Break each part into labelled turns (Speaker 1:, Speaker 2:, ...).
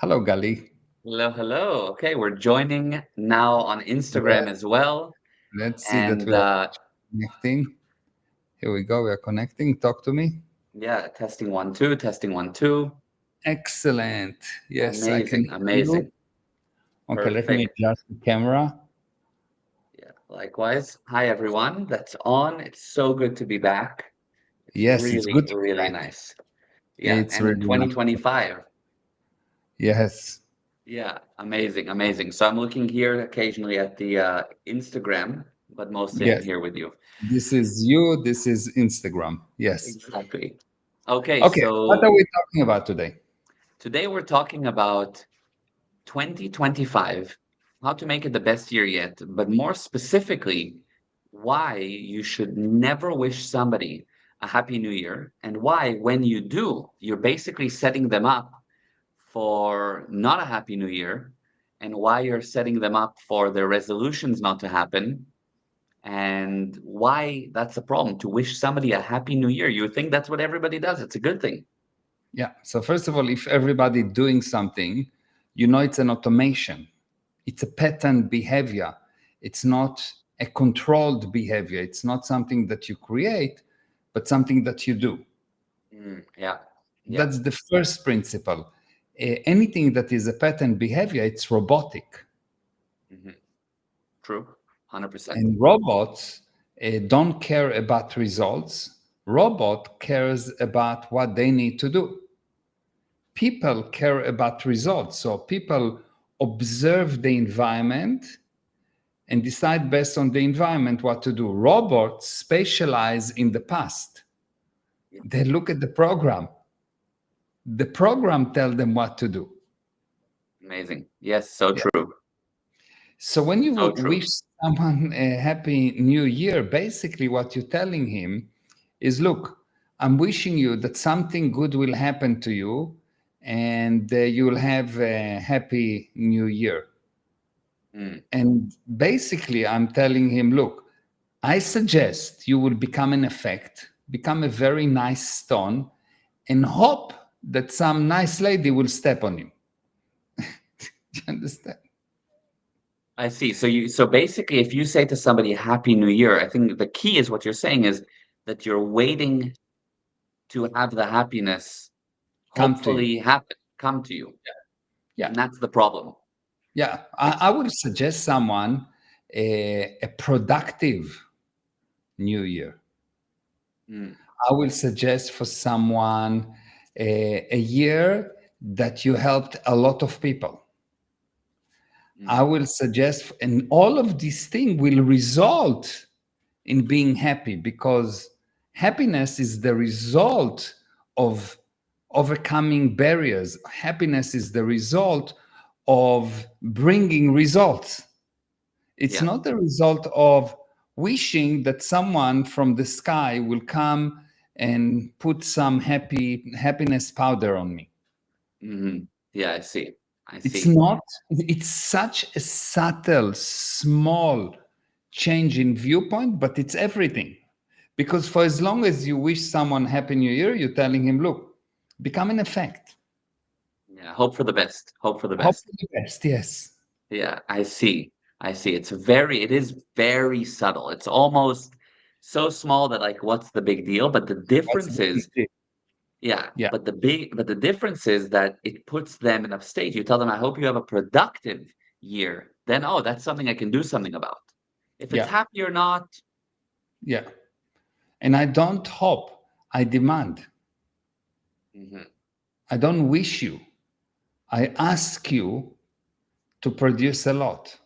Speaker 1: Hello, Gali.
Speaker 2: Hello, hello. Okay, we're joining now on Instagram
Speaker 1: Yeah,
Speaker 2: as well.
Speaker 1: let's see that
Speaker 2: And
Speaker 1: we are connecting. Here we go. We are connecting. Talk to me.
Speaker 2: yeah, testing 1, 2, testing 1, 2.
Speaker 1: Excellent. Yes, I can
Speaker 2: Amazing,
Speaker 1: hear you.
Speaker 2: amazing.
Speaker 1: Okay, let me
Speaker 2: Perfect.
Speaker 1: adjust the camera.
Speaker 2: Yeah, likewise. Hi, everyone. That's on. It's so good to be back. It's
Speaker 1: Yes, it's
Speaker 2: really,
Speaker 1: good to be
Speaker 2: really
Speaker 1: back.
Speaker 2: nice. Yeah,
Speaker 1: It's
Speaker 2: and in
Speaker 1: really nice.
Speaker 2: 2025.
Speaker 1: Yes.
Speaker 2: Yeah, amazing, amazing. So I'm looking here occasionally at the Instagram, but mostly I'm
Speaker 1: Yes.
Speaker 2: here with you.
Speaker 1: This is you. This is Instagram. Yes.
Speaker 2: Exactly. Okay,
Speaker 1: Okay. What are
Speaker 2: so
Speaker 1: we talking about today?
Speaker 2: today we're talking about 2025, how to make it the best year yet, but more specifically, why you should never wish somebody a happy new year, and why, when you do, you're basically setting them up for not a happy new year, and why you're setting them up for their resolutions not to happen, and why that's a problem to wish somebody a happy new year. You would think that's what everybody does. It's a good thing.
Speaker 1: Yeah. So first of all, if everybody doing something, you know it's an automation. It's a pattern behavior. It's not a controlled behavior. It's not something that you create, but something that you do.
Speaker 2: Yeah. Yeah.
Speaker 1: That's the first principle. Anything that is a pattern behavior, it's robotic.
Speaker 2: Mhm. True. 100%.
Speaker 1: And robots don't care about results. Robot cares about what they need to do. People care about results. So people observe the environment and decide based on the environment what to do. Robots specialize in the past.
Speaker 2: Yeah.
Speaker 1: They look at the program. The program tell them what to do.
Speaker 2: Amazing. Yes, so
Speaker 1: Yeah.
Speaker 2: true.
Speaker 1: So when you
Speaker 2: So true.
Speaker 1: wish someone a happy new year, basically what you're telling him is, look, I'm wishing you that something good will happen to you and you will have a happy new year.
Speaker 2: Mm.
Speaker 1: And basically, I'm telling him, look, I suggest you will become an effect, become a very nice stone, and hope that some nice lady will step on you. Do you understand?
Speaker 2: I see. So basically if you say to somebody Happy New Year, I think the key is what you're saying is that you're waiting to have the happiness
Speaker 1: Come to you.
Speaker 2: hopefully happen, come to you.
Speaker 1: Yeah.
Speaker 2: And that's the problem.
Speaker 1: Yeah. I
Speaker 2: It's
Speaker 1: would suggest someone a productive new year.
Speaker 2: mm,
Speaker 1: I will suggest for someone a year that you helped a lot of people. I
Speaker 2: mm,
Speaker 1: will suggest, and all of these things will result in being happy because happiness is the result of overcoming barriers. Happiness is the result of bringing results. It's
Speaker 2: yeah.
Speaker 1: not the result of wishing that someone from the sky will come and put some happiness powder on me.
Speaker 2: Mhm. Yeah, I see. I
Speaker 1: It's
Speaker 2: see.
Speaker 1: not, it's such a subtle, small change in viewpoint, but it's everything. Because for as long as you wish someone Happy New Year, you're telling him, look, become an effect.
Speaker 2: Yeah, hope for the best. Hope for the
Speaker 1: Hope
Speaker 2: best.
Speaker 1: for the best. Yes.
Speaker 2: Yeah, I see. I see. It is very subtle. It's almost so small that like what's the big deal? But the
Speaker 1: That's
Speaker 2: difference
Speaker 1: the big
Speaker 2: is
Speaker 1: deal.
Speaker 2: yeah,
Speaker 1: Yeah.
Speaker 2: but the difference is that it puts them in a state. You tell them, I hope you have a productive year. Then oh, that's something I can do something about. If it's
Speaker 1: Yeah.
Speaker 2: happy or not,
Speaker 1: Yeah. And I don't hope, I demand.
Speaker 2: mhm,
Speaker 1: I don't wish you. I ask you to produce a lot.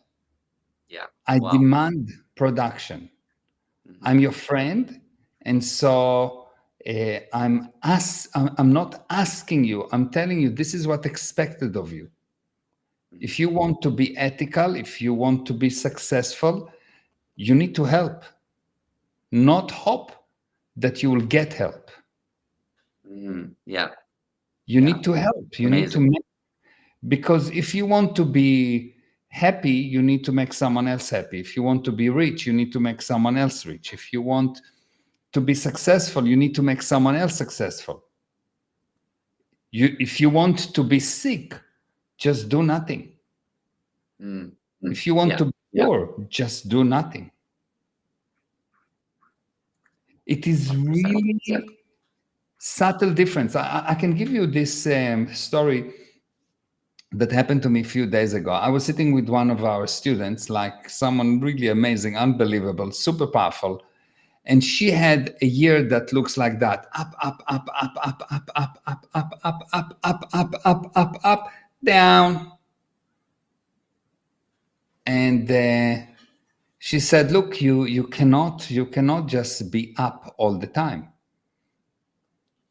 Speaker 2: yeah.
Speaker 1: I
Speaker 2: Wow.
Speaker 1: demand production.
Speaker 2: Mhm,
Speaker 1: I'm your friend, and so I'm not asking you. I'm telling you this is what expected of you.
Speaker 2: mhm.
Speaker 1: If you want to be ethical, if you want to be successful, you need to help, not hope that you will get help.
Speaker 2: Mhm. Yeah,
Speaker 1: You
Speaker 2: yeah.
Speaker 1: need to help. You need to
Speaker 2: Amazing.
Speaker 1: make, because if you want to be happy, you need to make someone else happy. If you want to be rich, you need to make someone else rich. If you want to be successful, you need to make someone else successful. If you want to be sick, just do nothing.
Speaker 2: Mm.
Speaker 1: If you want
Speaker 2: Yeah.
Speaker 1: to be poor, just do nothing. It is
Speaker 2: 100%.
Speaker 1: really subtle difference. I can give you this story that happened to me a few days ago. I was sitting with one of our students, like someone really amazing, unbelievable, super powerful. And she had a year that looks like that: up, up, up, up, up, up, up, up, up, up, up, up, up, up, up, up, down. And she said, "Look, you cannot just be up all the time."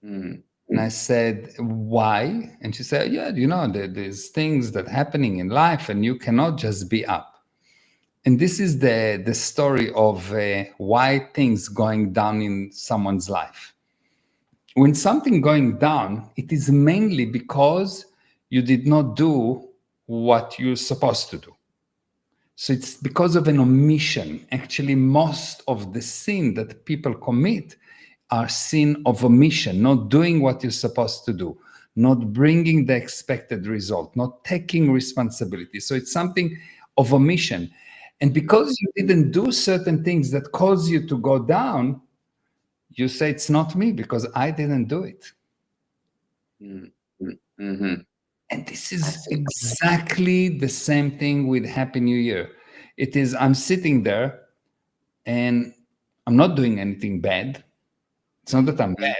Speaker 2: Mm.
Speaker 1: And I said, "Why?" And she said, "Yeah, there's things that happening in life, and you cannot just be up." And this is the story of why things going down in someone's life. When something going down, it is mainly because you did not do what you're supposed to do. So it's because of an omission. Actually, most of the sin that people commit are sin of omission, not doing what you're supposed to do, not bringing the expected result, not taking responsibility. So it's something of omission. And because you didn't do certain things that cause you to go down, you say it's not me because I didn't do it.
Speaker 2: Mm. Mm-hmm.
Speaker 1: And this
Speaker 2: I
Speaker 1: is
Speaker 2: see.
Speaker 1: exactly the same thing with Happy New Year. It is, I'm sitting there and I'm not doing anything bad. It's not that I'm
Speaker 2: Mm.
Speaker 1: bad.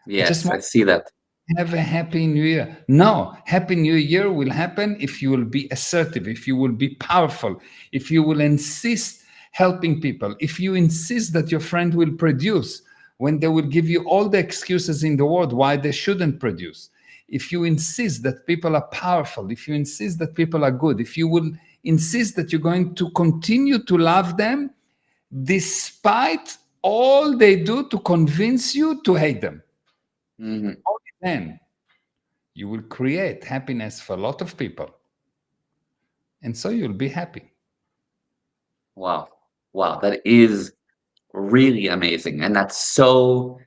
Speaker 1: I just
Speaker 2: Yes, I
Speaker 1: want
Speaker 2: see that.
Speaker 1: have a happy new year. No, happy new year will happen if you will be assertive, if you will be powerful, if you will insist helping people, if you insist that your friend will produce when they will give you all the excuses in the world why they shouldn't produce. If you insist that people are powerful, if you insist that people are good, if you will insist that you're going to continue to love them despite all they do to convince you to hate them.
Speaker 2: Hmm.
Speaker 1: Only then you will create happiness for a lot of people. And so you'll be happy.
Speaker 2: Wow. Wow. That is really amazing. And that's so,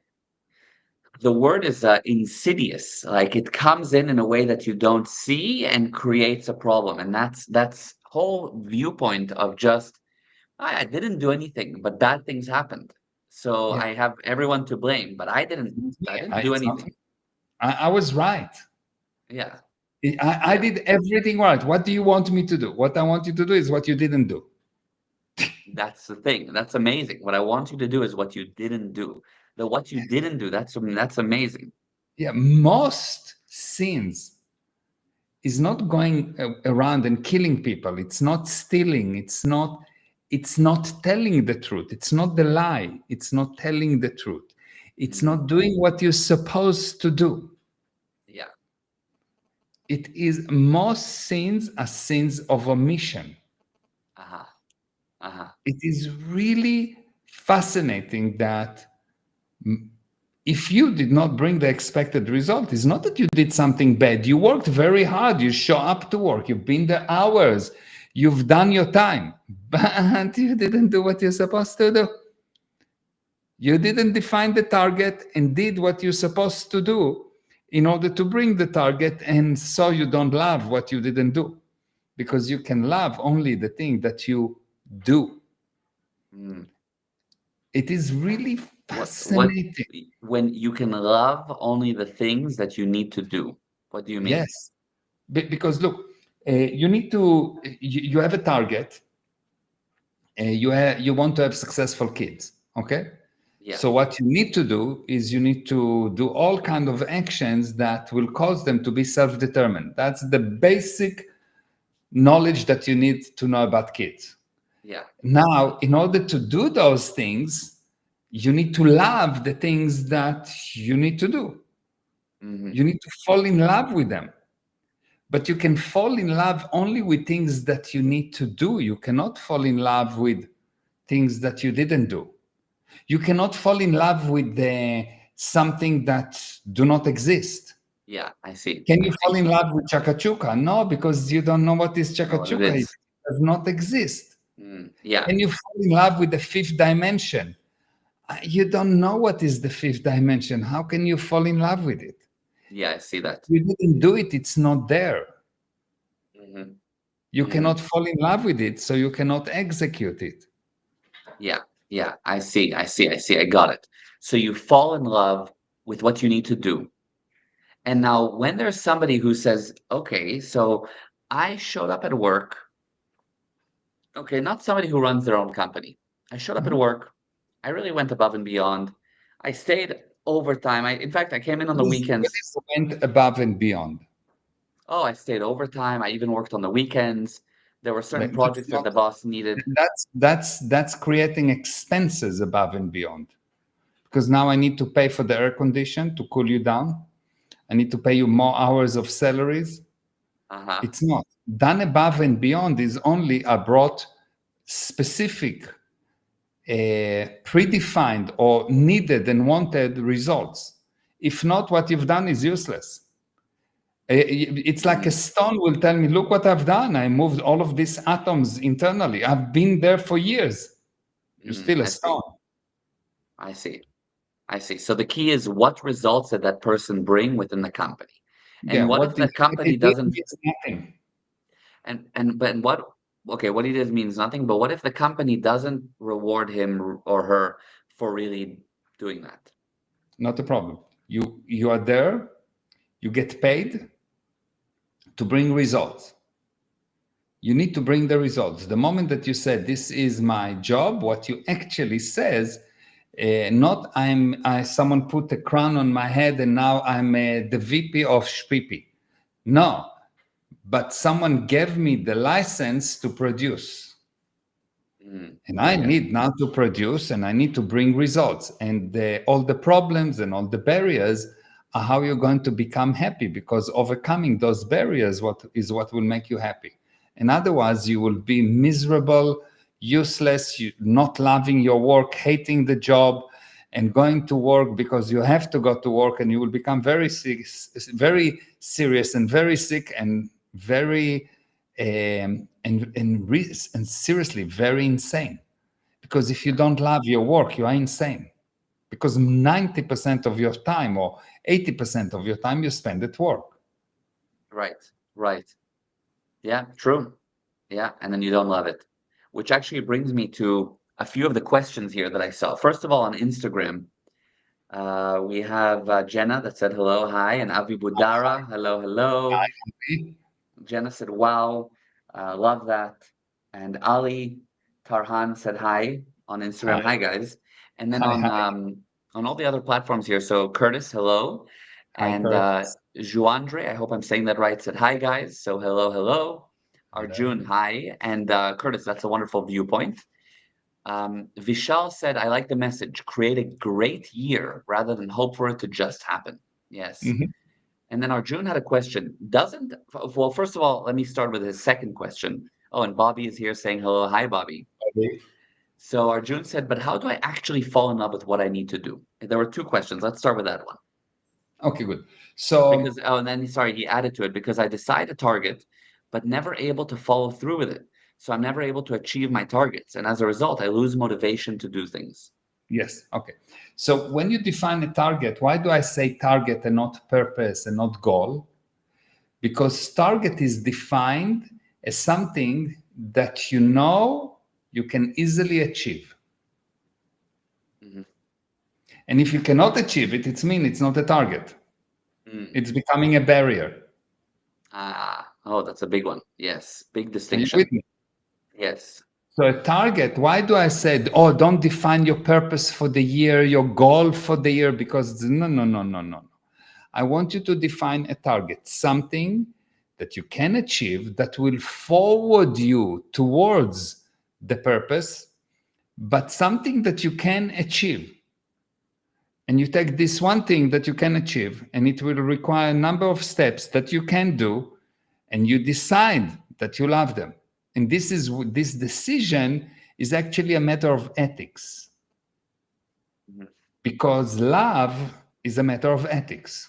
Speaker 2: the word is insidious. Like it comes in a way that you don't see and creates a problem. And that's whole viewpoint of just, I didn't do anything, but bad things happened. So
Speaker 1: Yeah.
Speaker 2: I have everyone to blame, but I
Speaker 1: Yeah,
Speaker 2: didn't do
Speaker 1: it's not
Speaker 2: anything.
Speaker 1: me. I was right.
Speaker 2: Yeah.
Speaker 1: I
Speaker 2: Yeah.
Speaker 1: did everything right. What do you want me to do? What I want you to do is what you didn't do.
Speaker 2: That's the thing. That's amazing. What I want you to do is what you didn't do. The what you
Speaker 1: Yeah.
Speaker 2: didn't do, that's amazing.
Speaker 1: Yeah. Most sins is not going around and killing people. It's not stealing. It's not telling the truth. It's not the lie. It's not telling the truth. It's
Speaker 2: Mm,
Speaker 1: not doing what you're supposed to do.
Speaker 2: yeah.
Speaker 1: It is, most sins are sins of omission.
Speaker 2: Uh-huh. Uh-huh.
Speaker 1: It is really fascinating that if you did not bring the expected result, it's not that you did something bad. You worked very hard. You show up to work. You've been there hours. You've done your time, but you didn't do what you're supposed to do. You didn't define the target and did what you're supposed to do in order to bring the target, and so you don't love what you didn't do, because you can love only the thing that you do.
Speaker 2: Mm.
Speaker 1: It is really
Speaker 2: What
Speaker 1: fascinating.
Speaker 2: when you can love only the things that you need to do. What do you mean?
Speaker 1: Yes. Because look, you need to, you have a target, you want to have successful kids, okay?
Speaker 2: Yeah.
Speaker 1: So what you need to do is you need to do all kind of actions that will cause them to be self-determined. That's the basic knowledge that you need to know about kids.
Speaker 2: Yeah.
Speaker 1: Now, in order to do those things, you need to love the things that you need to do.
Speaker 2: Hmm.
Speaker 1: You need to fall in love with them. But you can fall in love only with things that you need to do. You cannot fall in love with things that you didn't do. You cannot fall in love with something that do not exist.
Speaker 2: Yeah, I see.
Speaker 1: Can
Speaker 2: I
Speaker 1: you fall
Speaker 2: see.
Speaker 1: in love with chakachuka? No, because you don't know what is
Speaker 2: Know what it
Speaker 1: chakachuka. It
Speaker 2: is.
Speaker 1: does not exist.
Speaker 2: Yeah.
Speaker 1: Can you fall in love with the fifth dimension? You don't know what is the fifth dimension. How can you fall in love with it?
Speaker 2: Yeah, I see that.
Speaker 1: You didn't do it. It's not there.
Speaker 2: Mhm.
Speaker 1: You
Speaker 2: Mhm.
Speaker 1: cannot fall in love with it, so you cannot execute it.
Speaker 2: Yeah, yeah, I see, I see, I see, I got it. So you fall in love with what you need to do. And now when there's somebody who says, "Okay, so I showed up at work," okay, not somebody who runs their own company. "I showed up at
Speaker 1: Mhm.
Speaker 2: work. I really went above and beyond. I stayed overtime. I in fact, I came in on the
Speaker 1: What
Speaker 2: weekends.
Speaker 1: is went above and beyond?
Speaker 2: Oh, I stayed overtime. I even worked on the weekends. There were certain
Speaker 1: That's
Speaker 2: projects that
Speaker 1: not.
Speaker 2: the boss needed."
Speaker 1: That's creating expenses above and beyond. Because now I need to pay for the air condition to cool you down. I need to pay you more hours of salaries.
Speaker 2: Uh-huh.
Speaker 1: It's not. Done above and beyond is only I brought specific, predefined, or needed and wanted results. If not, what you've done is useless. It's like a
Speaker 2: Mm,
Speaker 1: stone will tell me, look what I've done. I moved all of these atoms internally. I've been there for years. You're still a
Speaker 2: I see.
Speaker 1: stone.
Speaker 2: I see. I see. So the key is what results did that person bring within the company?
Speaker 1: Yeah,
Speaker 2: And what if that
Speaker 1: what
Speaker 2: company
Speaker 1: it did
Speaker 2: doesn't
Speaker 1: means nothing.
Speaker 2: and but what okay, what he does means nothing, but what if the company doesn't reward him or her for really doing that?
Speaker 1: Not a problem. You are there, you get paid to bring results. You need to bring the results. The moment that you said this is my job, what you actually says, not someone put a crown on my head and now I'm the VP of Shpipi. No, but someone gave me the license to produce. And I
Speaker 2: Okay.
Speaker 1: need now to produce and I need to bring results. And all the problems and all the barriers are how you're going to become happy, because overcoming those barriers what will make you happy. And otherwise, you will be miserable, useless, not loving your work, hating the job, and going to work because you have to go to work, and you will become very sick, very serious, and very sick, and very and seriously very insane. Because if you
Speaker 2: Yeah.
Speaker 1: don't love your work, you are insane. Because 90% of your time or 80% of your time you spend at work.
Speaker 2: Right. Right. Yeah, true. Yeah, and then you don't love it. Which actually brings me to a few of the questions here that I saw. First of all, on Instagram, we have Jenna that said hello, hi, and Avi Budara, hello, hello. Jenna said, wow, love that. And Ali Tarhan said hi on
Speaker 1: Hi,
Speaker 2: Instagram. Hi, guys. And then
Speaker 1: hi, hi,
Speaker 2: on all the other platforms here. So Curtis, hello.
Speaker 1: hi,
Speaker 2: And
Speaker 1: Curtis.
Speaker 2: Juandre, I hope I'm saying that right, said hi, guys. So hello, hello.
Speaker 1: Hello.
Speaker 2: Arjun, hi. And Curtis, that's a wonderful viewpoint. Vishal said, I like the message. Create a great year rather than hope for it to just happen. Yes.
Speaker 1: Mhm.
Speaker 2: And then Arjun had a question. Well, first of all, let me start with his second question. Oh, and Bobby is here saying hello. Hi, Bobby.
Speaker 1: Okay.
Speaker 2: So Arjun said, but how do I actually fall in love with what I need to do? There were two questions. Let's start with that one.
Speaker 1: Okay, good.
Speaker 2: Because,
Speaker 1: So
Speaker 2: oh, and then sorry, he added to it because I decide a target, but never able to follow through with it. So I'm never able to achieve my targets. And as a result, I lose motivation to do things.
Speaker 1: yes, okay. So when you define a target, why do I say target and not purpose and not goal? Because target is defined as something that you know you can easily achieve.
Speaker 2: Mhm.
Speaker 1: And if you cannot achieve it, it means it's not a target.
Speaker 2: Mm.
Speaker 1: It's becoming a barrier.
Speaker 2: Oh, that's a big one. Yes, big
Speaker 1: Are you with
Speaker 2: distinction.
Speaker 1: me?
Speaker 2: Yes.
Speaker 1: So a target, why do I say, oh, don't define your purpose for the year, your goal for the year? Because no, no, no, no, no. I want you to define a target, something that you can achieve that will forward you towards the purpose, but something that you can achieve. And you take this one thing that you can achieve, and it will require a number of steps that you can do, and you decide that you love them. And this decision is actually a matter of ethics,
Speaker 2: Mhm.
Speaker 1: because love is a matter of ethics.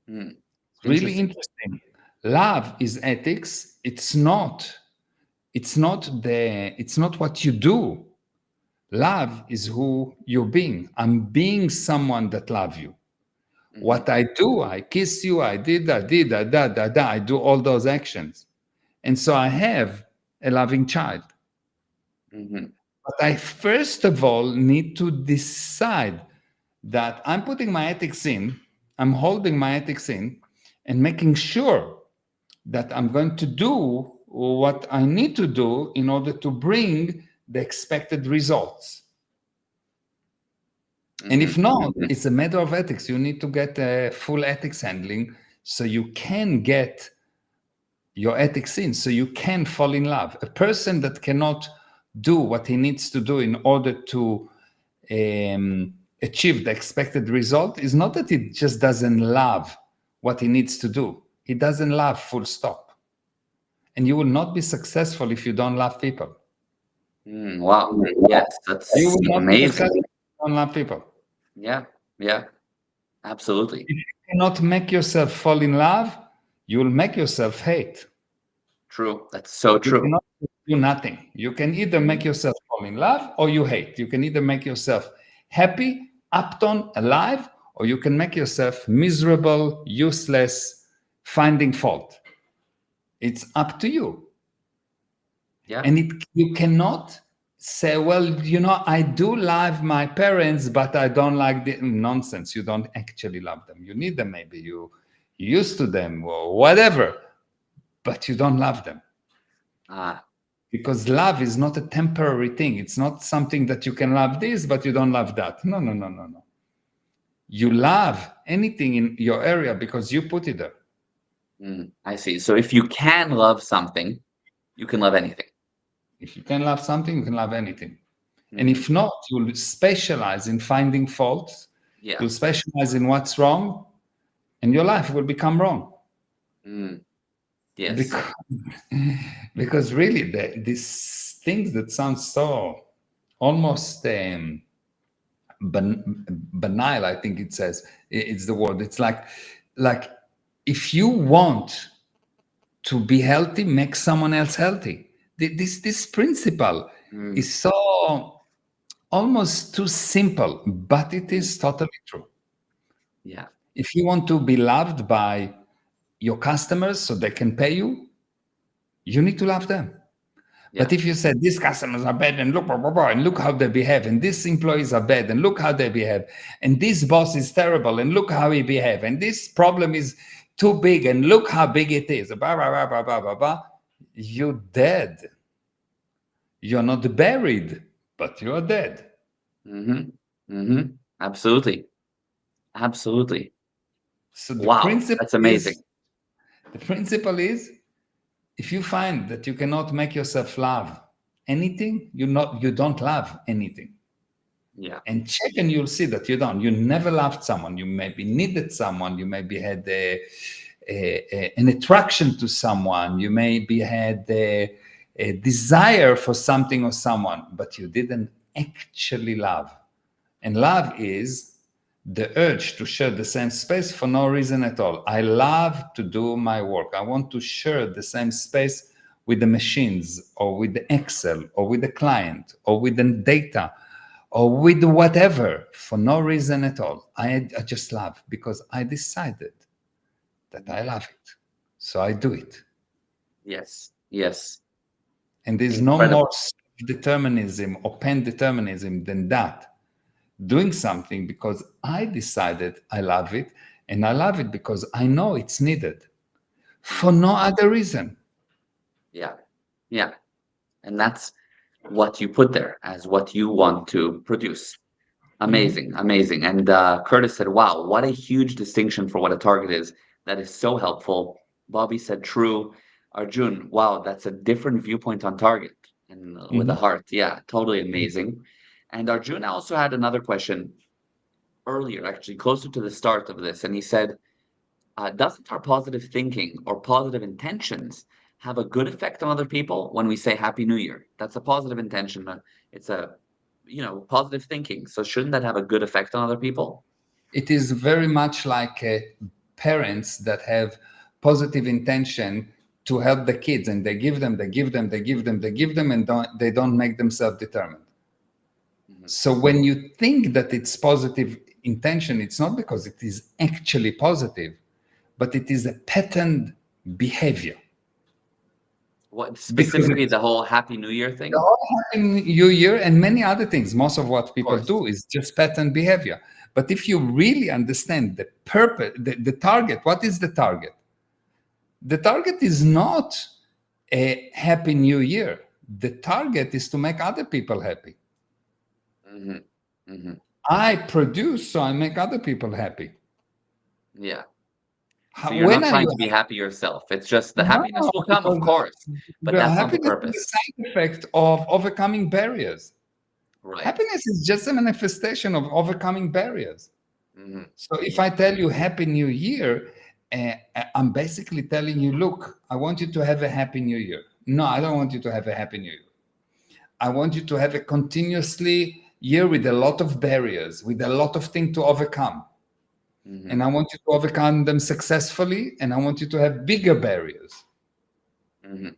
Speaker 2: Mm.
Speaker 1: Really
Speaker 2: Interesting.
Speaker 1: interesting. Love is ethics. It's not what you do. Love is who you're being. I'm being someone that love you.
Speaker 2: Hmm.
Speaker 1: What I do, I kiss you, I did, I do all those actions. And so I have a loving child.
Speaker 2: Hmm.
Speaker 1: But I first of all need to decide that I'm putting my ethics in, I'm holding my ethics in, and making sure that I'm going to do what I need to do in order to bring the expected results. And
Speaker 2: Hmm.
Speaker 1: if not,
Speaker 2: Hmm.
Speaker 1: it's a matter of ethics. You need to get a full ethics handling so you can get your ethics in, so you can fall in love. A person that cannot do what he needs to do in order to achieve the expected result is not that he just doesn't love what he needs to do. He doesn't love, full stop. And you will not be successful if you don't love people.
Speaker 2: Mm, wow. Yes,
Speaker 1: You
Speaker 2: that's
Speaker 1: will not be
Speaker 2: amazing.
Speaker 1: successful if you don't love people.
Speaker 2: Yeah. Yeah. Absolutely.
Speaker 1: If you cannot make yourself fall in love, you will make yourself hate.
Speaker 2: True. That's so
Speaker 1: You
Speaker 2: true.
Speaker 1: cannot do nothing. You can either make
Speaker 2: Mm.
Speaker 1: yourself fall in love or you hate. You can either make yourself happy, upton, alive, or you can make yourself miserable, useless, finding fault. It's up to you.
Speaker 2: Yeah.
Speaker 1: And you cannot say, well, I do love my parents, but I don't like the nonsense. You don't actually love them. You need them, maybe you used to them or whatever, but you don't love them.
Speaker 2: Ah,
Speaker 1: Because love is not a temporary thing. It's not something that you can love this, but you don't love that. No, no, no, no, no. You love anything in your area because you put it there.
Speaker 2: I see. So if you can love something, you can love anything.
Speaker 1: If you can love something, you can love anything. And
Speaker 2: Hmm.
Speaker 1: if not, you'll specialize in finding faults.
Speaker 2: Yeah.
Speaker 1: You'll specialize in what's wrong, and your life will become wrong.
Speaker 2: Mm. Yes.
Speaker 1: Because, because really, these things that sound so almost banal, I think it says, it's the word. It's like if you want to be healthy, make someone else healthy. This principle
Speaker 2: Mm.
Speaker 1: is so almost too simple, but it
Speaker 2: Mm.
Speaker 1: is totally true.
Speaker 2: Yeah.
Speaker 1: If you want to be loved by your customers so they can pay you, you need to love them.
Speaker 2: Yeah.
Speaker 1: But if you said these customers are bad and look, blah, blah, blah, and look how they behave, and these employees are bad and look how they behave, and this boss is terrible and look how he behave, and this problem is too big and look how big it is, blah, blah, blah, blah, blah, blah, blah, you're dead. You're not buried, but you're dead.
Speaker 2: Hmm. Hmm. Absolutely. Absolutely.
Speaker 1: So
Speaker 2: Wow. That's amazing.
Speaker 1: the principle is if you find that you cannot make yourself love anything, you don't love anything.
Speaker 2: Yeah.
Speaker 1: And check and you'll see that you don't. You never loved someone. You maybe needed someone. You maybe had an attraction to someone. You maybe had a desire for something or someone, but you didn't actually love. And love is the urge to share the same space for no reason at all. I love to do my work. I want to share the same space with the machines or with the Excel or with the client or with the data or with whatever for no reason at all. I just love because I decided that I love it. So I do it.
Speaker 2: Yes. Yes.
Speaker 1: And there's no more
Speaker 2: Incredible.
Speaker 1: determinism or pen determinism than that. Doing something because I decided I love it, and I love it because I know it's needed for
Speaker 2: Mm.
Speaker 1: no other reason.
Speaker 2: Yeah. Yeah. And that's what you put there as what you want to produce.
Speaker 1: Mhm.
Speaker 2: Amazing, amazing. And Curtis said, wow, what a huge distinction for what a target is. That is so helpful. Bobby said, true. Arjun, wow, that's a different viewpoint on target and with a
Speaker 1: Mhm.
Speaker 2: heart. Yeah, totally amazing. And Arjun also had another question earlier, actually, closer to the start of this. And he said, doesn't our positive thinking or positive intentions have a good effect on other people when we say Happy New Year? That's a positive intention. It's a, positive thinking. So shouldn't that have a good effect on other people?
Speaker 1: It is very much like parents that have positive intention to help the kids, and they give them, and they don't make themselves determined.
Speaker 2: Mhm.
Speaker 1: So when you think that it's positive intention, it's not because it is actually positive, but it is a patterned behavior.
Speaker 2: What
Speaker 1: Because
Speaker 2: specifically
Speaker 1: it's
Speaker 2: the whole Happy New Year
Speaker 1: the
Speaker 2: thing?
Speaker 1: whole Happy New Year and many other things. Most of what
Speaker 2: Of
Speaker 1: people
Speaker 2: course.
Speaker 1: do is just pattern behavior. But if you really understand the purpose, the target, what is the target? The target is not a Happy New Year. The target is to make other people happy.
Speaker 2: Hmm. Hmm.
Speaker 1: I produce, so I make other people happy.
Speaker 2: Yeah. So you're
Speaker 1: When
Speaker 2: not
Speaker 1: are
Speaker 2: trying
Speaker 1: you
Speaker 2: to be happy yourself. It's just the
Speaker 1: No,
Speaker 2: happiness will come, of
Speaker 1: because
Speaker 2: course, but
Speaker 1: the
Speaker 2: that's not the
Speaker 1: happiness is a
Speaker 2: purpose.
Speaker 1: side effect of overcoming barriers.
Speaker 2: Right.
Speaker 1: Happiness is just a manifestation of overcoming barriers.
Speaker 2: Hmm.
Speaker 1: So if
Speaker 2: Hmm.
Speaker 1: I tell you Happy New Year, I'm basically telling you, look, I want you to have a Happy New Year. No, I don't want you to have a Happy New Year. I want you to have a continuously year with a lot of barriers, with a lot of things to overcome.
Speaker 2: Hmm.
Speaker 1: And I want you to overcome them successfully, and I want you to have bigger barriers.
Speaker 2: Hmm.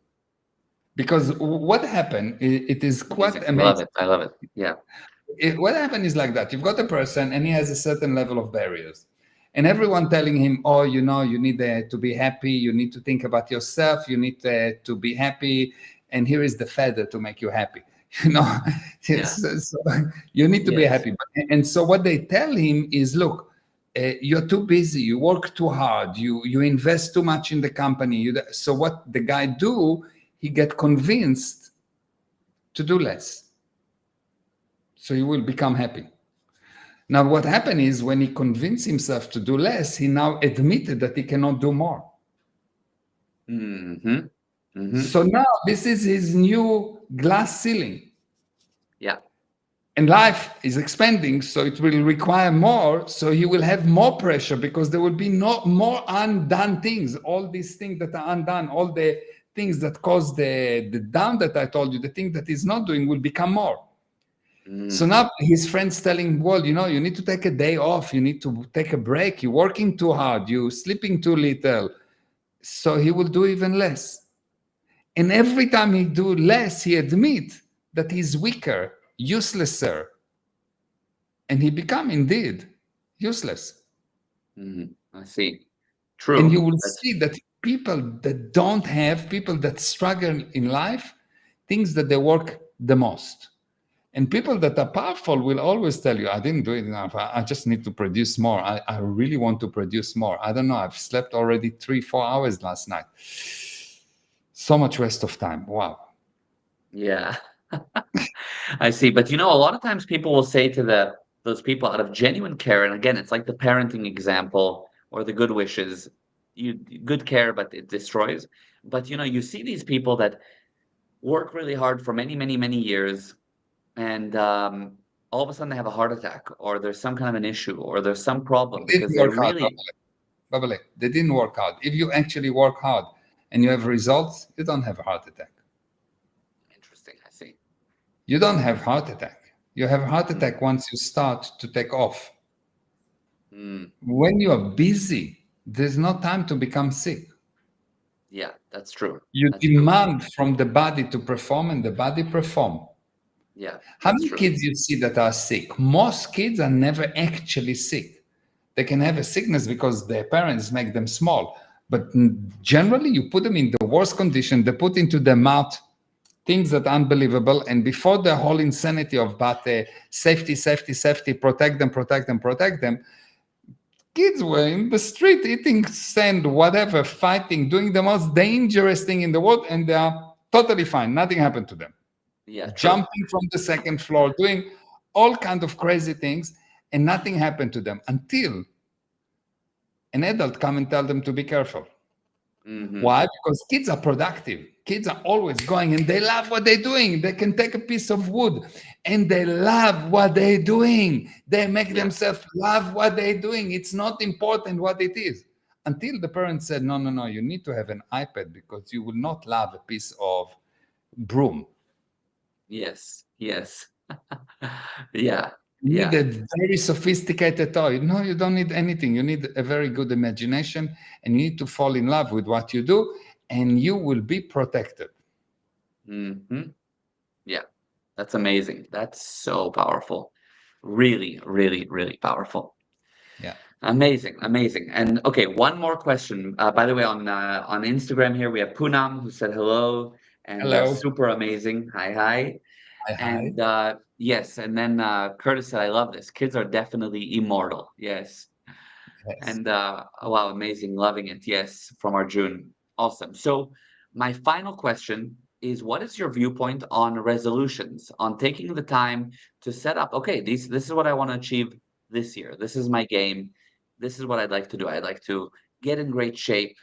Speaker 1: Because what happened, it is quite
Speaker 2: Amazing. I love
Speaker 1: amazing.
Speaker 2: it. I love it. Yeah.
Speaker 1: What happened is like that. You've got a person and he has a certain level of barriers. And everyone telling him, oh, you need to be happy. You need to think about yourself. You need to be happy. And here is the feather to make you happy. You know,
Speaker 2: Yeah.
Speaker 1: so you need to be
Speaker 2: Yes.
Speaker 1: happy. And so what they tell him is, look, you're too busy. You work too hard. You invest too much in the company. So what the guy do, he get convinced to do less. So you will become happy. Now, what happened is when he convinced himself to do less, he now admitted that he cannot do more.
Speaker 2: Hmm. Hmm.
Speaker 1: So now this is his new glass ceiling.
Speaker 2: Yeah.
Speaker 1: And life is expanding, so it will require more. So he will have more pressure because there will be no more undone things. All these things that are undone, all the things that cause the down that I told you, the thing that he's not doing will become more. So
Speaker 2: Mm.
Speaker 1: now his friends telling him, well, you need to take a day off. You need to take a break. You're working too hard. You're sleeping too little. So he will do even less. And every time he do less, he admit that he's weaker, uselesser, and he become indeed useless.
Speaker 2: Hmm. I see.
Speaker 1: And you
Speaker 2: True.
Speaker 1: will
Speaker 2: That's
Speaker 1: see that people that struggle in life, things that they work the most. And people that are powerful will always tell you, I didn't do it enough. I just need to produce more. I really want to produce more. I don't know. I've slept already 3-4 hours last night. So much waste of time. Wow.
Speaker 2: yeah. I see. But a lot of times people will say to those people out of genuine care, and again, it's like the parenting example or the good wishes. You good care, but it destroys. But you see these people that work really hard for many, many, many years, and all of a sudden they have a heart attack, or there's some kind of an issue, or there's some problem
Speaker 1: They
Speaker 2: because
Speaker 1: didn't
Speaker 2: they
Speaker 1: work hard,
Speaker 2: really
Speaker 1: Babale. They didn't work hard. If you actually work hard and you have results, you don't have a heart attack.
Speaker 2: interesting. I see.
Speaker 1: You don't have heart attack. You have heart
Speaker 2: Mm,
Speaker 1: attack once you start to take off.
Speaker 2: mm,
Speaker 1: When you are busy, there's no time to become sick.
Speaker 2: yeah, that's true.
Speaker 1: You
Speaker 2: That's true.
Speaker 1: demand from the body to perform, and the body perform.
Speaker 2: Yeah,
Speaker 1: How
Speaker 2: that's
Speaker 1: many
Speaker 2: true.
Speaker 1: kids you see that are sick? Most kids are never actually sick. They can have a sickness because their parents make them small. But generally, you put them in the worst condition. They put into their mouth things that are unbelievable. And before the whole insanity of but safety, safety, safety, protect them, protect them, protect them, kids were in the street eating sand, whatever, fighting, doing the most dangerous thing in the world, and they are totally fine. Nothing happened to them.
Speaker 2: Yeah, true.
Speaker 1: Jumping from the second floor, doing all kind of crazy things, and nothing happened to them until an adult come and tell them to be careful.
Speaker 2: Hmm.
Speaker 1: Why? Because kids are productive. Kids are always going and they love what they're doing. They can take a piece of wood and they love what they're doing. They make
Speaker 2: Yeah.
Speaker 1: themselves love what they're doing. It's not important what it is. Until the parents said, no, no, no, you need to have an iPad because you will not love a piece of broom.
Speaker 2: Yes. Yes. Yeah.
Speaker 1: You need
Speaker 2: Yeah.
Speaker 1: a very sophisticated toy. No, you don't need anything. You need a very good imagination and you need to fall in love with what you do and you will be protected.
Speaker 2: Hmm. Yeah. That's amazing. That's so powerful. Really, really, really powerful.
Speaker 1: Yeah.
Speaker 2: Amazing, amazing. And okay, one more question. By the way, on Instagram here we have Poonam who said hello and
Speaker 1: Hello.
Speaker 2: super amazing. Hi, hi.
Speaker 1: Hi, hi.
Speaker 2: And yes, and then Curtis said, I love this. Kids are definitely immortal. Yes.
Speaker 1: Yes.
Speaker 2: And wow, amazing, loving it. Yes, from Arjun. Awesome. So my final question is, what is your viewpoint on resolutions, on taking the time to set up, okay, this is what I want to achieve this year. This is my game. This is what I'd like to do. I'd like to get in great shape.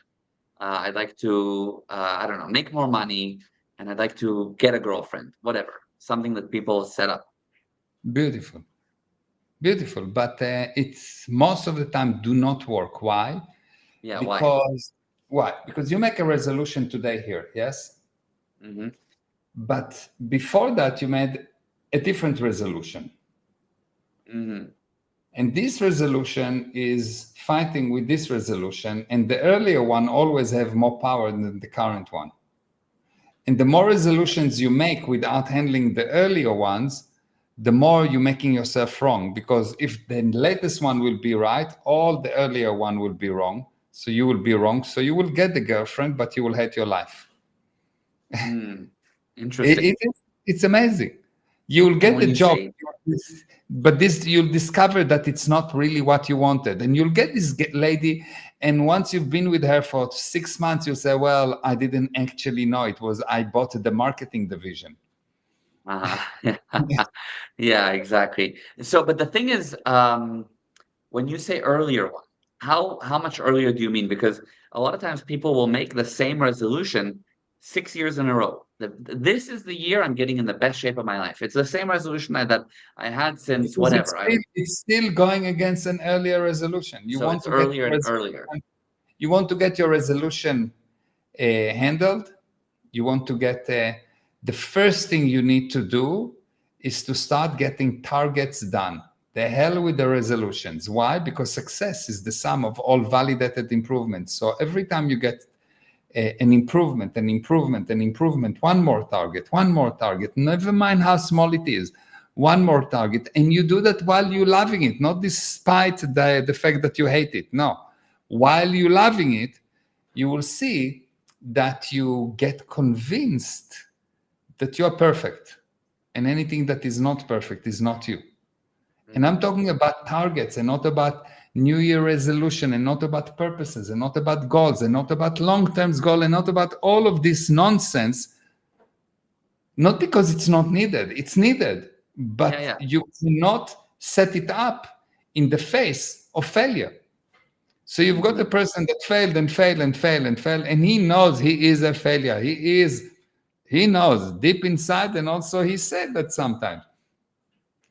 Speaker 2: I'd like to, I don't know, make more money, and I'd like to get a girlfriend, whatever, something that people set up.
Speaker 1: Beautiful. Beautiful. But it's most of the time do not work. Why?
Speaker 2: Yeah, why?
Speaker 1: Because why? Because you make a resolution today here, yes?
Speaker 2: Hmm.
Speaker 1: But before that, you made a different resolution.
Speaker 2: Hmm.
Speaker 1: And this resolution is fighting with this resolution. And the earlier one always have more power than the current one. And the more resolutions you make without handling the earlier ones, the more you're making yourself wrong. Because if the latest one will be right, all the earlier one will be wrong. So you will be wrong. So you will get the girlfriend, but you will hate your life.
Speaker 2: Mm.
Speaker 1: It,
Speaker 2: Interesting.
Speaker 1: it is, it's amazing. You'll
Speaker 2: And
Speaker 1: get
Speaker 2: when
Speaker 1: the
Speaker 2: you
Speaker 1: job,
Speaker 2: say,
Speaker 1: but this you'll discover that it's not really what you wanted, and you'll get this lady. And once you've been with her for 6 months, you'll say, "Well, I didn't actually know it was I bought the marketing division."
Speaker 2: uh yeah, exactly. So, but the thing is, when you say earlier one, how much earlier do you mean? Because a lot of times people will make the same resolution 6 years in a row. This is the year I'm getting in the best shape of my life. It's the same resolution that I had since
Speaker 1: Because
Speaker 2: whatever.
Speaker 1: it's still going against an earlier resolution. You
Speaker 2: So
Speaker 1: want
Speaker 2: it's
Speaker 1: to get
Speaker 2: earlier
Speaker 1: your
Speaker 2: and earlier.
Speaker 1: resolution. You want to get your resolution handled. You want to get the first thing you need to do is to start getting targets done. The hell with the resolutions. Why? Because success is the sum of all validated improvements. So every time you get an improvement, an improvement, an improvement, one more target, never mind how small it is, one more target. And you do that while you're loving it, not despite the fact that you hate it. No, while you're loving it, you will see that you get convinced that you are perfect. And anything that is not perfect is not you. And I'm
Speaker 2: Mhm.
Speaker 1: talking about targets and not about New Year resolution and not about purposes and not about goals and not about long-term goal and not about all of this nonsense. Not because it's not needed, it's needed,
Speaker 2: Yeah,
Speaker 1: but
Speaker 2: yeah.
Speaker 1: you cannot set it up in the face of failure. So you've got a
Speaker 2: Hmm.
Speaker 1: person that failed and failed and failed and failed, and he knows he is a failure. He knows deep inside, and also he said that sometimes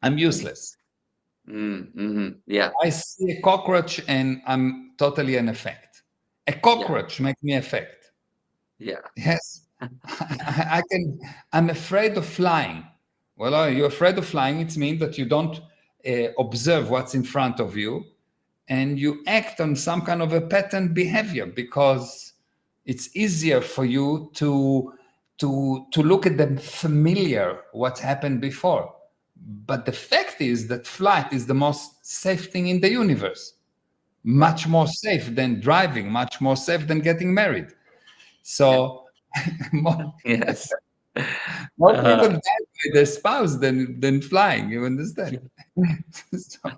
Speaker 1: I'm useless.
Speaker 2: Mm-hmm. Yeah,
Speaker 1: I see a cockroach and I'm totally an effect. A
Speaker 2: yeah,
Speaker 1: cockroach make me effect.
Speaker 2: yeah.
Speaker 1: Yes, I can. I'm afraid of flying. Well, are you afraid of flying? It means that you don't observe what's in front of you, and you act on some kind of a pattern behavior because it's easier for you to look at the familiar what's happened before. But the fact is that flight is the most safe thing in the universe,
Speaker 2: Right.
Speaker 1: much more safe than driving, much more safe than getting married.
Speaker 2: Yeah.
Speaker 1: So more,
Speaker 2: Yes.
Speaker 1: more people
Speaker 2: Uh,
Speaker 1: die by their spouse than flying. You understand? So,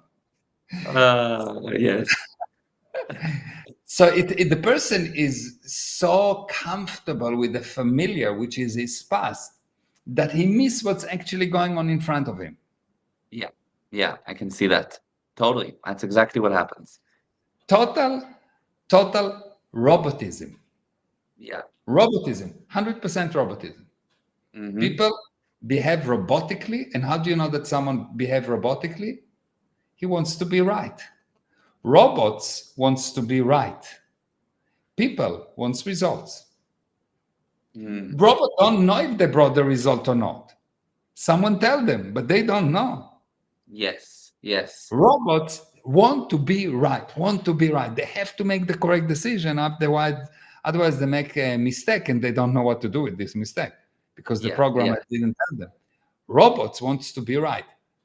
Speaker 2: yes.
Speaker 1: so the person is so comfortable with the familiar, which is his past, that he miss what's actually going on in front of him.
Speaker 2: Yeah. Yeah, I can see that. Totally. That's exactly what happens.
Speaker 1: Total, total robotism.
Speaker 2: Yeah.
Speaker 1: Robotism, 100% robotism.
Speaker 2: Hmm.
Speaker 1: People behave robotically. And how do you know that someone behave robotically? He wants to be right. Robots wants to be right. People wants results.
Speaker 2: Mm.
Speaker 1: Robots don't know if they brought the result or not. Someone tell them, but they don't know.
Speaker 2: Yes. Yes.
Speaker 1: Robots want to be right, want to be right. They have to make the correct decision. Otherwise they make a mistake and they don't know what to do with this mistake because the
Speaker 2: Yeah.
Speaker 1: programmer
Speaker 2: Yeah.
Speaker 1: didn't tell them. Robots wants to be right.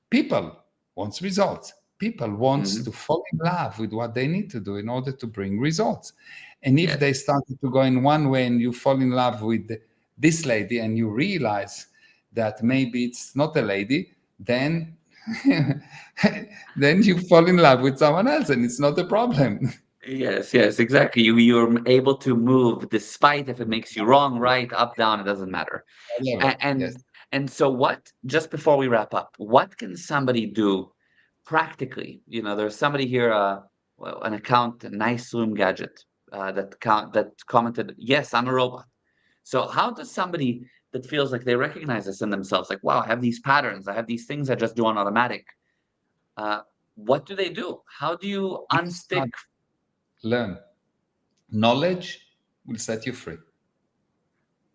Speaker 1: People. wants results. People wants
Speaker 2: Hmm.
Speaker 1: to fall in love with what they need to do in order to bring results. And if they
Speaker 2: Yes.
Speaker 1: started to go in one way and you fall in love with this lady and you realize that maybe it's not a lady, then then you fall in love with someone else and it's not a problem.
Speaker 2: Yes, yes, exactly. You're able to move despite if it makes you wrong, right, up, down, it doesn't matter.
Speaker 1: Whatever.
Speaker 2: And
Speaker 1: Yes.
Speaker 2: and so what, just before we wrap up, what can somebody do practically? There's somebody here, well, an account, a nice Zoom gadget, that commented, "Yes, I'm a robot." So how does somebody that feels like they recognize this in themselves, like, "Wow, I have these patterns, I have these things I just do on automatic." Uh, what do they do? How do you
Speaker 1: You
Speaker 2: unstick?
Speaker 1: start learn. Knowledge will set you free.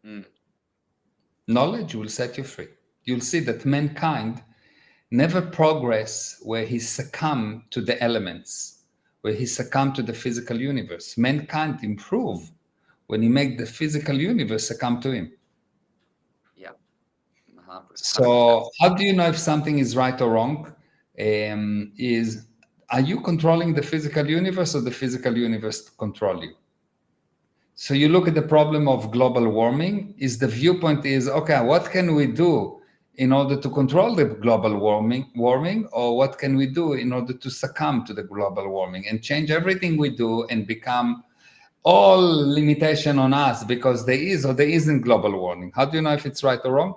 Speaker 2: Mm,
Speaker 1: Knowledge will set you free. You'll see that mankind never progress where he succumb to the elements, where he succumb to the physical universe. Mankind improve when he make the physical universe succumb to him.
Speaker 2: yeah, 100%.
Speaker 1: So how do you know if something is right or wrong? Is Are you controlling the physical universe or the physical universe control you? So you look at the problem of global warming, is the viewpoint is, okay, what can we do in order to control the global warming, or what can we do in order to succumb to the global warming and change everything we do and become all limitation on us because there is or there isn't global warming? How do you know if it's right or wrong?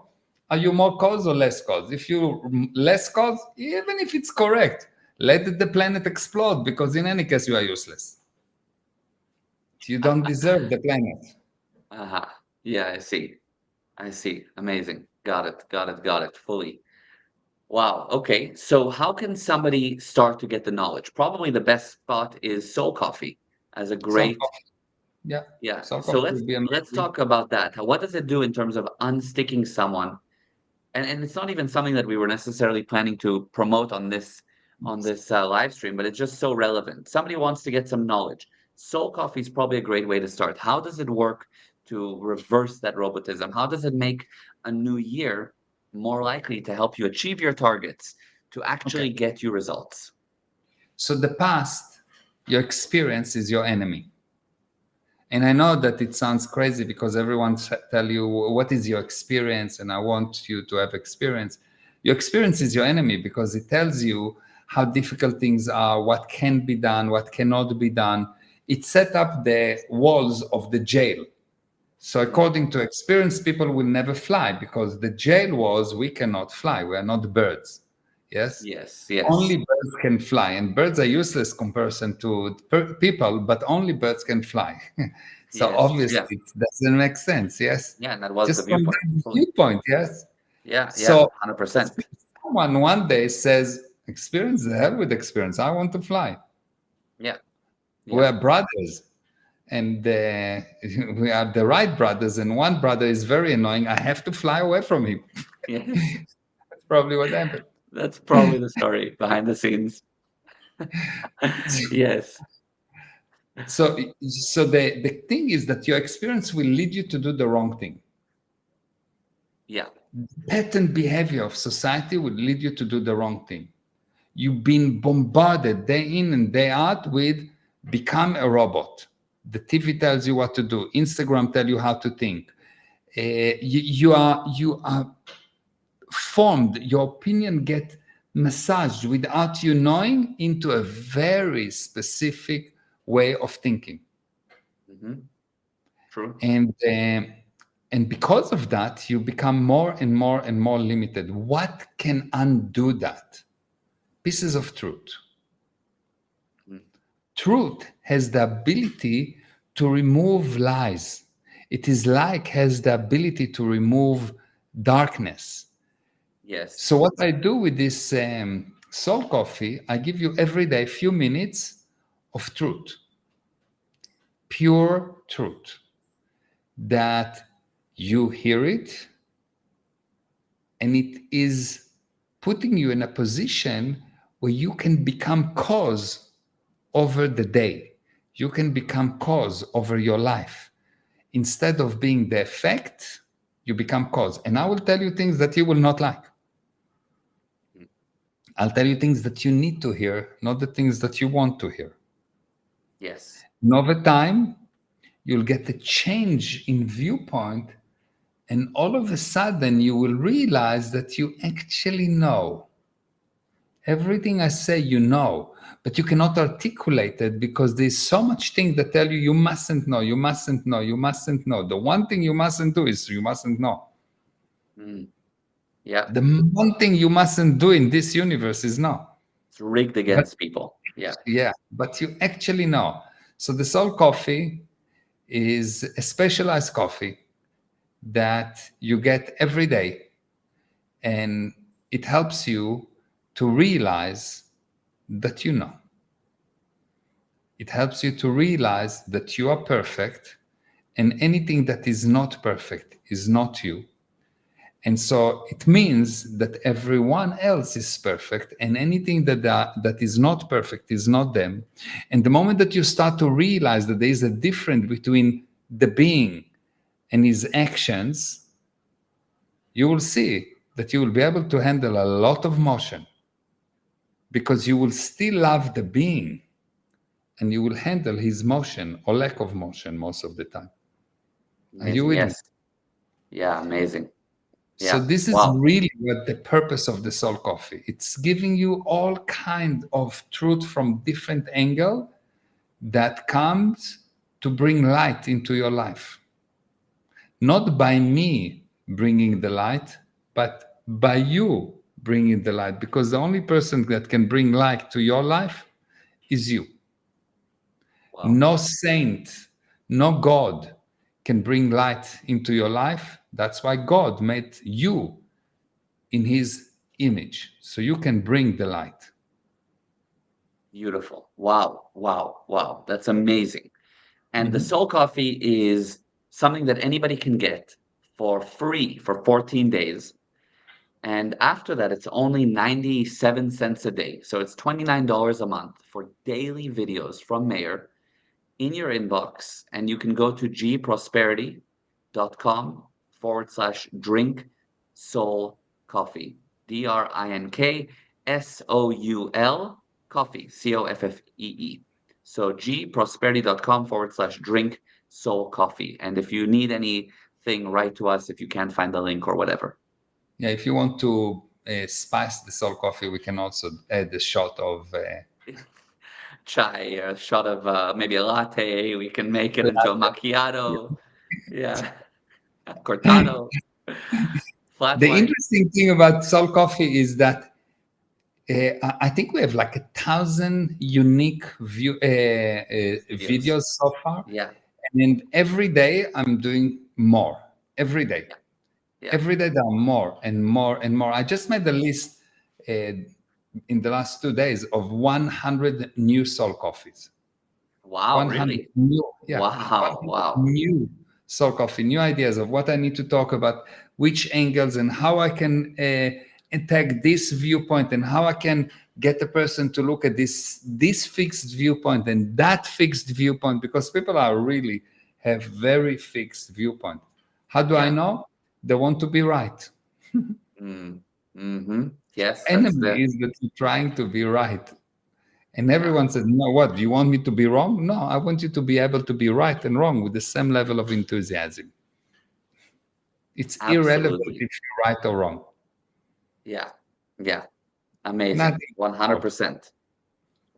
Speaker 1: Are you more cause or less cause? If you less cause, even if it's correct, let the planet explode because in any case you are useless. You don't deserve the planet.
Speaker 2: Uh-huh. Yeah, I see. I see. Amazing. Got it. Got it. Got it. Fully. Wow. Okay. So how can somebody start to get the knowledge? Probably the best spot is Soul Coffee as a
Speaker 1: So
Speaker 2: great,
Speaker 1: yeah,
Speaker 2: yeah.
Speaker 1: soccer
Speaker 2: So
Speaker 1: would be
Speaker 2: let's
Speaker 1: amazing.
Speaker 2: talk about that. What does it do in terms of unsticking someone? And it's not even something that we were necessarily planning to promote on this live stream, but it's just so relevant. Somebody wants to get some knowledge. Soul Coffee is probably a great way to start. How does it work to reverse that robotism? How does it make a new year more likely to help you achieve your targets, to
Speaker 1: Okay.
Speaker 2: actually get you results?
Speaker 1: So the past, your experience is your enemy. And I know that it sounds crazy because everyone tell you what is your experience, and I want you to have experience. Your experience is your enemy because it tells you how difficult things are, what can be done, what cannot be done. It set up the walls of the jail. So
Speaker 2: Mhm.
Speaker 1: according to experience, people will never fly because the jail was we cannot fly. We are not birds. Yes.
Speaker 2: Yes, yes,
Speaker 1: Only birds can fly, and birds are useless comparison to people, but only birds can fly. So
Speaker 2: yes,
Speaker 1: obviously
Speaker 2: yeah,
Speaker 1: it doesn't make sense. Yes.
Speaker 2: yeah. And that was the
Speaker 1: Just from
Speaker 2: viewpoint.
Speaker 1: that
Speaker 2: Fully.
Speaker 1: viewpoint. Yes.
Speaker 2: Yeah, yeah,
Speaker 1: So
Speaker 2: 100%.
Speaker 1: someone one day says, experience the hell with experience. I want to fly.
Speaker 2: Yeah,
Speaker 1: We
Speaker 2: yeah,
Speaker 1: are brothers, and we are the right brothers, and one brother is very annoying. I have to fly away from him.
Speaker 2: yes.
Speaker 1: That's probably what happened.
Speaker 2: That's probably the story behind the scenes. Yes.
Speaker 1: So the thing is that your experience will lead you to do the wrong thing.
Speaker 2: Yeah.
Speaker 1: Pattern behavior of society would lead you to do the wrong thing. You've been bombarded day in and day out with become a robot. The TV tells you what to do. Instagram tell you how to think. You are formed. Your opinion get massaged without you knowing into a very specific way of thinking.
Speaker 2: Mhm. True.
Speaker 1: And because of that you become more and more and more limited. What can undo that? Pieces of truth.
Speaker 2: Mm.
Speaker 1: Truth has the ability to remove lies. It is like has the ability to remove darkness.
Speaker 2: Yes.
Speaker 1: So what I do with this soul coffee, I give you every day a few minutes of truth, pure truth, that you hear it, and it is putting you in a position where you can become cause over the day. You can become cause over your life. Instead of being the effect, you become cause. And I will tell you things that you will not like.
Speaker 2: Mm.
Speaker 1: I'll tell you things that you need to hear, not the things that you want to hear.
Speaker 2: Yes.
Speaker 1: And over time, you'll get a change in viewpoint, and all of a sudden, you will realize that you actually know. Everything I say, you know, but you cannot articulate it because there's so much thing that tell you you mustn't know, you mustn't know, you mustn't know. The one thing you mustn't do is you mustn't know.
Speaker 2: Mm. Yeah.
Speaker 1: The one thing you mustn't do in this universe is know.
Speaker 2: It's rigged
Speaker 1: But
Speaker 2: against people. Yeah.
Speaker 1: yeah, but you actually know. So the soul coffee is a specialized coffee that you get every day, and it helps you to realize that you know. It helps you to realize that you are perfect, and anything that is not perfect is not you. And so it means that everyone else is perfect, and anything that is not perfect is not them. And the moment that you start to realize that there is a difference between the being and his actions, you will see that you will be able to handle a lot of motion because you will still love the being, and you will handle his motion or lack of motion most of the time. Are you
Speaker 2: Amazing.
Speaker 1: with me?
Speaker 2: Yes. Yeah. Amazing.
Speaker 1: So
Speaker 2: Yeah.
Speaker 1: this is
Speaker 2: Wow.
Speaker 1: really what the purpose of the soul coffee. It's giving you all kind of truth from different angle that comes to bring light into your life. Not by me bringing the light, but by you bringing the light, because the only person that can bring light to your life is you.
Speaker 2: Wow.
Speaker 1: No saint, no God can bring light into your life. That's why God made you in his image, so you can bring the light.
Speaker 2: Beautiful. Wow. Wow. Wow. That's amazing. And the
Speaker 1: Mhm.
Speaker 2: Soul Coffee is something that anybody can get for free for 14 days. And after that, it's only 97 cents a day. So it's $29 a month for daily videos from Mayor in your inbox. And you can go to gprosperity.com/drink soul coffee. DRINKSOUL coffee, COFFEE. So gprosperity.com/drink soul coffee. And if you need anything, write to us if you can't find the link or whatever.
Speaker 1: Yeah, if you want to spice the soul coffee, we can also add a shot of
Speaker 2: Chai, a shot of maybe a latte. We can make it into a
Speaker 1: latte.
Speaker 2: macchiato. Yeah. Cortado, flat
Speaker 1: The
Speaker 2: white.
Speaker 1: interesting thing about soul coffee is that I think we have like 1,000 unique
Speaker 2: Videos.
Speaker 1: videos so far,
Speaker 2: Yeah,
Speaker 1: and every day I'm doing more. Every day,
Speaker 2: yeah, yeah.
Speaker 1: every day there are more and more and more. I just made a list in the last 2 days of 100 new soul coffees.
Speaker 2: Wow,
Speaker 1: 100
Speaker 2: really?
Speaker 1: new, yeah,
Speaker 2: Wow,
Speaker 1: 100
Speaker 2: wow.
Speaker 1: new soul coffee, new ideas of what I need to talk about, which angles, and how I can attack this viewpoint, and how I can get a person to look at this fixed viewpoint and that fixed viewpoint, because people are really have very fixed viewpoint. How do I
Speaker 2: Yeah.
Speaker 1: know? They want to be right.
Speaker 2: Mm, mm-hmm. Yes, that's
Speaker 1: Enemy
Speaker 2: the
Speaker 1: is that you're trying to be right. And
Speaker 2: yeah,
Speaker 1: everyone says, no, what? Do you want me to be wrong? No, I want you to be able to be right and wrong with the same level of enthusiasm. It's irrelevant if
Speaker 2: absolutely.
Speaker 1: you're right or wrong.
Speaker 2: Yeah, yeah. Amazing.
Speaker 1: Nothing out.
Speaker 2: 100%.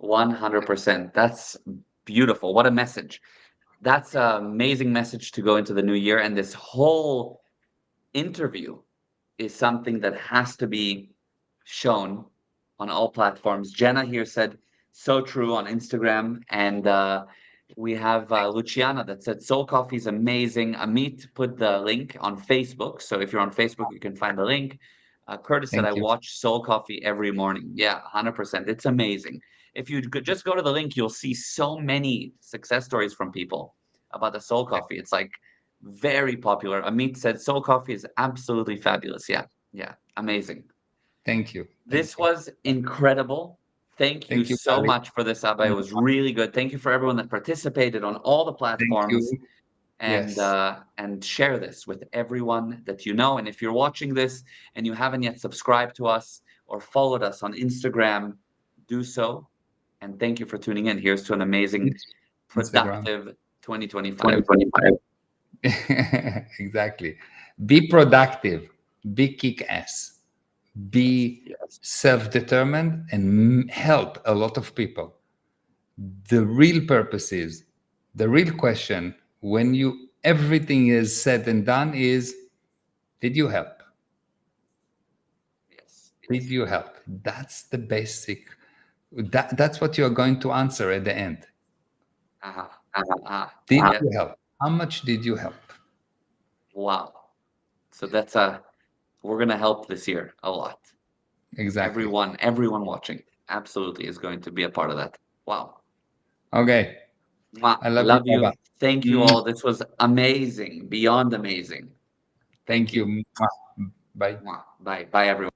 Speaker 2: 100%. That's beautiful. What a message. That's an amazing message to go into the new year. And this whole interview is something that has to be shown on all platforms. Jenna here said, so true on Instagram. And we have Luciana that said, Soul Coffee is amazing. Amit put the link on Facebook. So if you're on Facebook, you can find the link. Curtis said, I
Speaker 1: Thank you.
Speaker 2: watch Soul Coffee every morning. Yeah, 100%. It's amazing. If you could just go to the link, you'll see so many success stories from people about the Soul Coffee. It's like very popular. Amit said, Soul Coffee is absolutely fabulous. Yeah, yeah, amazing.
Speaker 1: Thank you.
Speaker 2: This
Speaker 1: Thank you.
Speaker 2: was incredible. Thank you
Speaker 1: Thank you,
Speaker 2: so
Speaker 1: Ali.
Speaker 2: much for this, Abba. It was really good. Thank you for everyone that participated on all the
Speaker 1: Thank
Speaker 2: platforms.
Speaker 1: you. Yes.
Speaker 2: and share this with everyone that you know. And if you're watching this and you haven't yet subscribed to us or followed us on Instagram, do so. And thank you for tuning in. Here's to an amazing,
Speaker 1: Instagram.
Speaker 2: productive 2025.
Speaker 3: 2025.
Speaker 1: Exactly. Be productive. Be kick ass. Be
Speaker 2: Yes.
Speaker 1: self determined and help a lot of people. The real purpose is, the real question when you everything is said and done is, did you help?
Speaker 2: Yes.
Speaker 1: Did you help? That's the basic. That's what you're going to answer at the end.
Speaker 2: Uh-huh.
Speaker 1: Did
Speaker 2: Yeah.
Speaker 1: you help? How much did you help?
Speaker 2: Wow. So we're gonna help this year a lot.
Speaker 1: Exactly.
Speaker 2: Everyone watching absolutely is going to be a part of that. Wow.
Speaker 1: Okay.
Speaker 2: Mwah.
Speaker 1: I love you,
Speaker 2: Love you.
Speaker 1: Baba.
Speaker 2: Thank you
Speaker 1: Mm,
Speaker 2: all. This was amazing, beyond amazing. Thank
Speaker 1: thank
Speaker 2: you.
Speaker 1: you. Bye.
Speaker 2: Mwah. Bye. Bye, everyone.